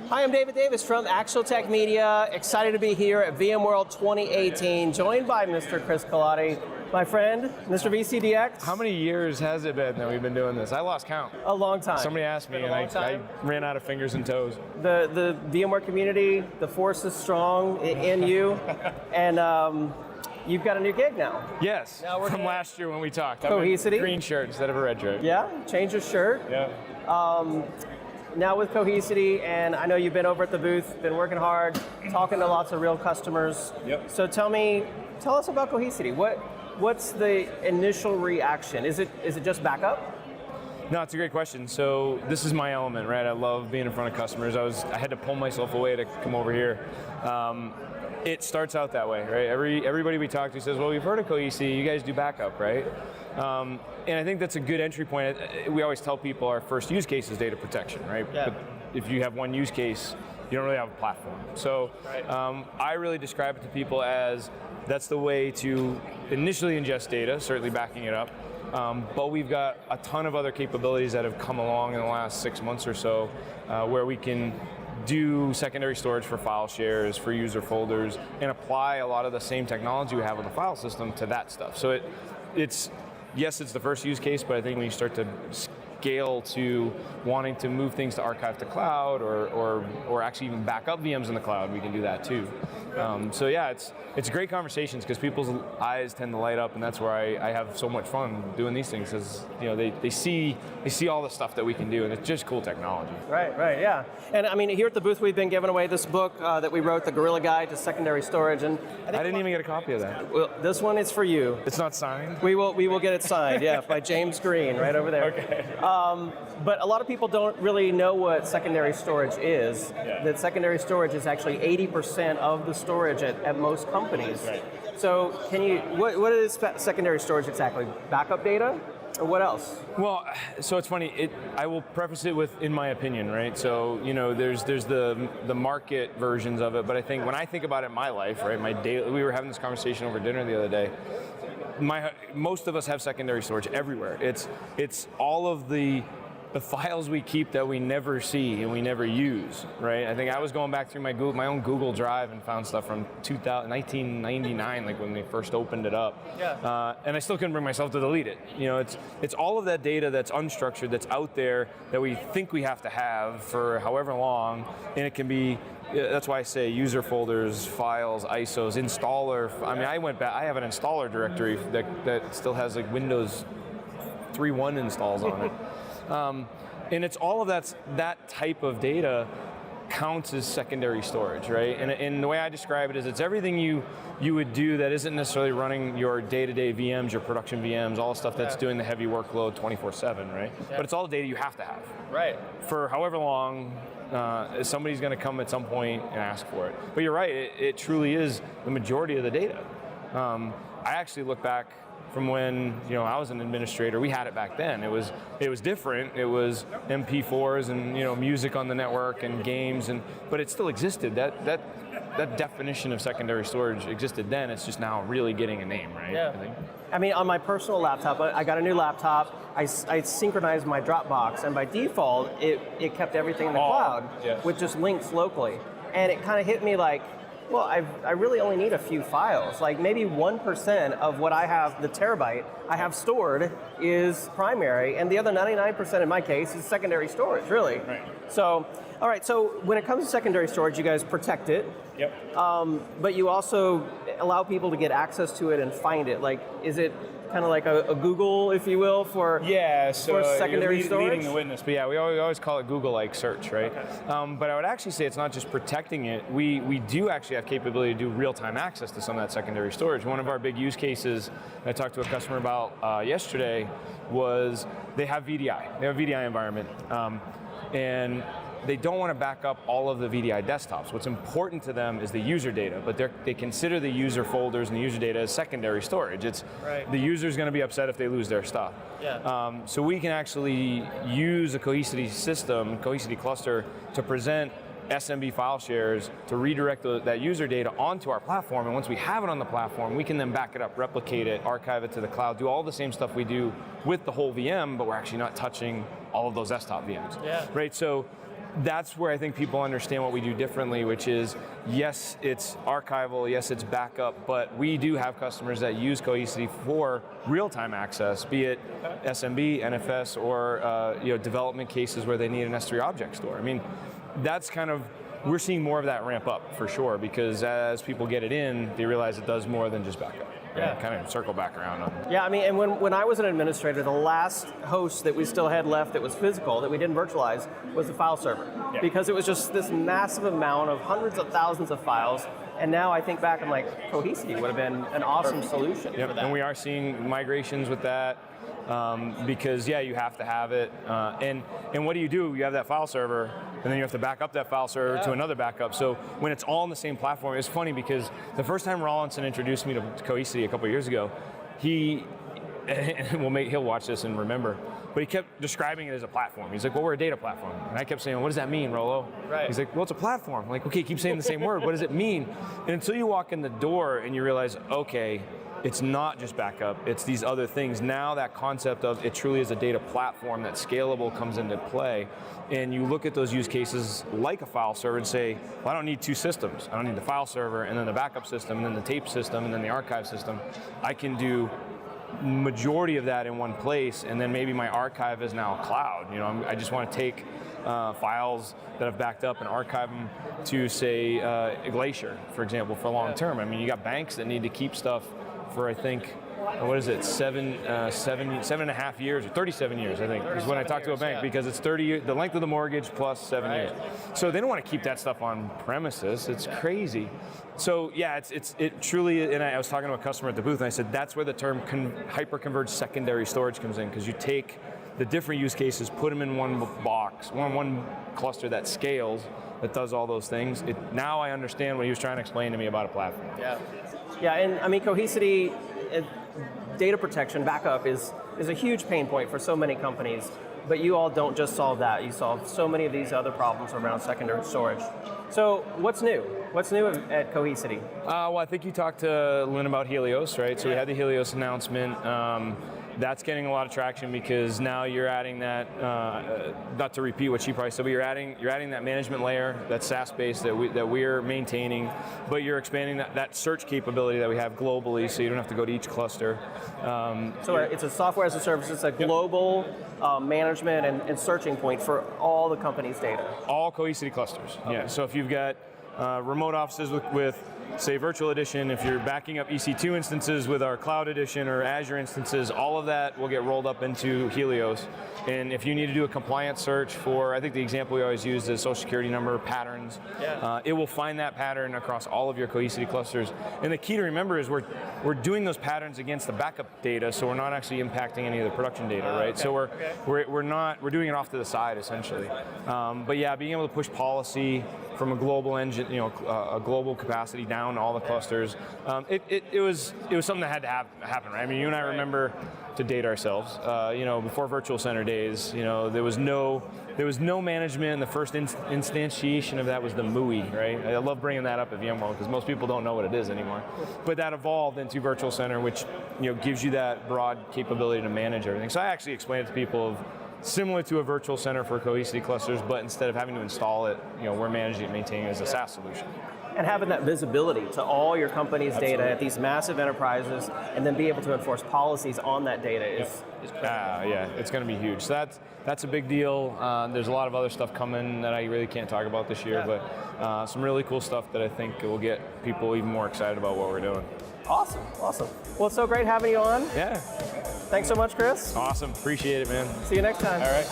Hi, I'm David Davis from ActualTech Media. Excited to be here at VMworld 2018, joined by Mr. Chris Colotti, my friend, Mr. VCDX. How many years has it been that we've been doing this? I lost count. A long time. Somebody asked me and I ran out of fingers and toes. The VMware community, the force is strong in you, and you've got a new gig now. Yes, from last year when we talked. Cohesity. Green shirt instead of a red shirt. Yeah, change your shirt. Yeah. Now with Cohesity, and I know you've been over at the booth, been working hard, talking to lots of real customers. Yep. So tell us about Cohesity. What's the initial reaction? Is it just backup? No, it's a great question. So this is my element, right? I love being in front of customers. I had to pull myself away to come over here. It starts out that way, right? Everybody we talk to says, well, we've heard of Cohesity, you guys do backup, right? And I think that's a good entry point. We always tell people our first use case is data protection, right? Yeah. But if you have one use case, you don't really have a platform. So I really describe it to people as that's the way to initially ingest data, certainly backing it up. But we've got a ton of other capabilities that have come along in the last 6 months or so where we can do secondary storage for file shares, for user folders, and apply a lot of the same technology we have on the file system to that stuff. So it's the first use case, but I think when you start to scale to wanting to move things to archive to cloud or actually even back up VMs in the cloud, we can do that too. So yeah, it's great conversations because people's eyes tend to light up, and that's where I have so much fun doing these things because they see all the stuff that we can do, and it's just cool technology. Right, yeah. And I mean, here at the booth, we've been giving away this book that we wrote, The Guerrilla Guide to Secondary Storage, and I didn't even get a copy of that. Well, this one is for you. It's not signed? We will get it signed, yeah, by James Green, right over there. Okay. But a lot of people don't really know what secondary storage is. Yeah. That secondary storage is actually 80% of the storage at most companies. Right. So what is secondary storage exactly? Backup data? Or what else? Well, so it's funny. I will preface it with, in my opinion, right? So there's the market versions of it, but I think when I think about it in my life, right, my daily. We were having this conversation over dinner the other day. Most of us have secondary storage everywhere. It's all of the files we keep that we never see and we never use, right? I think I was going back through my own Google Drive and found stuff from 1999, like when they first opened it up. Yeah. And I still couldn't bring myself to delete it. It's all of that data that's unstructured, that's out there, that we think we have to have for however long, and it can be. That's why I say user folders, files, ISOs, installer. I mean, I went back. I have an installer directory that still has like Windows 3.1 installs on it. And it's all of that type of data counts as secondary storage, right? And the way I describe it is it's everything you would do that isn't necessarily running your day-to-day VMs, your production VMs, all the stuff that's doing the heavy workload 24/7, right? Yeah. But it's all the data you have to have. Right. For however long, somebody's going to come at some point and ask for it. But you're right, it truly is the majority of the data. I actually look back from when I was an administrator. We had it back then. It was different. It was MP4s and music on the network and games, but it still existed. That definition of secondary storage existed then. It's just now really getting a name, right? Yeah. I mean, on my personal laptop, I got a new laptop. I synchronized my Dropbox, and by default, it kept everything in the cloud with just links locally. And it kind of hit me like, well, I really only need a few files. Like maybe 1% of what I have, the terabyte I have stored is primary, and the other 99% in my case is secondary storage, really. Right. So, all right, so when it comes to secondary storage, you guys protect it. Yep. But you also allow people to get access to it and find it. Like, is it kind of like a Google, if you will, for secondary storage? Leading the witness, but yeah, we always call it Google-like search, right? Okay. But I would actually say it's not just protecting it. We do actually have capability to do real-time access to some of that secondary storage. One of our big use cases I talked to a customer about yesterday was they have VDI. They have a VDI environment, and they don't want to back up all of the VDI desktops. What's important to them is the user data, but they consider the user folders and the user data as secondary storage. It's the user's going to be upset if they lose their stuff. So we can actually use a Cohesity system, Cohesity cluster, to present SMB file shares to redirect that user data onto our platform, and once we have it on the platform, we can then back it up, replicate it, archive it to the cloud, do all the same stuff we do with the whole VM, but we're actually not touching all of those desktop VMs. Yeah. Right, so that's where I think people understand what we do differently, which is, yes, it's archival, yes, it's backup, but we do have customers that use Cohesity for real-time access, be it SMB, NFS, or development cases where they need an S3 object store. I mean, that's kind of, we're seeing more of that ramp up for sure, because as people get it in, they realize it does more than just backup. Yeah. Kind of circle back around on it. Yeah, I mean, and when I was an administrator, the last host that we still had left that was physical, that we didn't virtualize, was the file server. Yeah. Because it was just this massive amount of hundreds of thousands of files. And now I think back, I'm like, Cohesity would have been an awesome solution for that. And we are seeing migrations with that. Because you have to have it, and what do? You have that file server, and then you have to back up that file server to another backup. So when it's all on the same platform, it's funny because the first time Rawlinson introduced me to Cohesity a couple years ago, he'll watch this and remember, but he kept describing it as a platform. He's like, well, we're a data platform. And I kept saying, what does that mean, Rollo? Right. He's like, well, it's a platform. I'm like, okay, keep saying the same word. What does it mean? And until you walk in the door and you realize, okay, it's not just backup, it's these other things. Now that concept of it truly is a data platform that's scalable comes into play. And you look at those use cases like a file server and say, well, I don't need two systems. I don't need the file server and then the backup system and then the tape system and then the archive system. I can do majority of that in one place, and then maybe my archive is now cloud. I just want to take files that I've backed up and archive them to, say, Glacier, for example, for long term. I mean, you got banks that need to keep stuff for, I think, what is it, 7.5 years, or 37 years, I think, is when I talk to a bank, because it's 30, the length of the mortgage plus 7 years. So they don't want to keep that stuff on premises. It's crazy. So yeah, it truly, and I was talking to a customer at the booth, and I said, that's where the term hyper-converged secondary storage comes in, because you take the different use cases, put them in one box, one cluster that scales, that does all those things. Now I understand what he was trying to explain to me about a platform. Yeah, and I mean, Cohesity, data protection, backup is a huge pain point for so many companies, but you all don't just solve that. You solve so many of these other problems around secondary storage. So what's new? What's new at Cohesity? Well, I think you talked to Lynn about Helios, right? So we had the Helios announcement. That's getting a lot of traction because now you're adding that, not to repeat what she probably said, but you're adding that management layer, that SaaS base that we're maintaining, but you're expanding that search capability that we have globally, so you don't have to go to each cluster. So it's a software as a service. It's a global management and searching point for all the company's data. All Cohesity clusters. Okay. Yeah. So if you've got remote offices with say Virtual Edition, if you're backing up EC2 instances with our Cloud Edition or Azure instances, all of that will get rolled up into Helios. And if you need to do a compliance search for, I think the example we always use is Social Security number patterns, it will find that pattern across all of your Cohesity clusters. And the key to remember is we're doing those patterns against the backup data, so we're not actually impacting any of the production data, right? Okay. So we're doing it off to the side essentially. But yeah, being able to push policy from a global engine, a global capacity down to all the clusters, it was something that had to happen, right? I mean, you and I remember, to date ourselves, before Virtual Center days, there was no management, and the first instantiation of that was the MUI, right? I love bringing that up at VMworld because most people don't know what it is anymore. But that evolved into Virtual Center, which gives you that broad capability to manage everything. So I actually explained it to people of similar to a Virtual Center for Cohesity clusters, but instead of having to install it, we're managing and maintaining it as a SaaS solution. And having that visibility to all your company's data at these massive enterprises, and then be able to enforce policies on that data is critical. Yeah, it's going to be huge. So that's a big deal. There's a lot of other stuff coming that I really can't talk about this year, but some really cool stuff that I think will get people even more excited about what we're doing. Awesome. Well, it's so great having you on. Yeah. Thanks so much, Chris. Awesome. Appreciate it, man. See you next time. All right.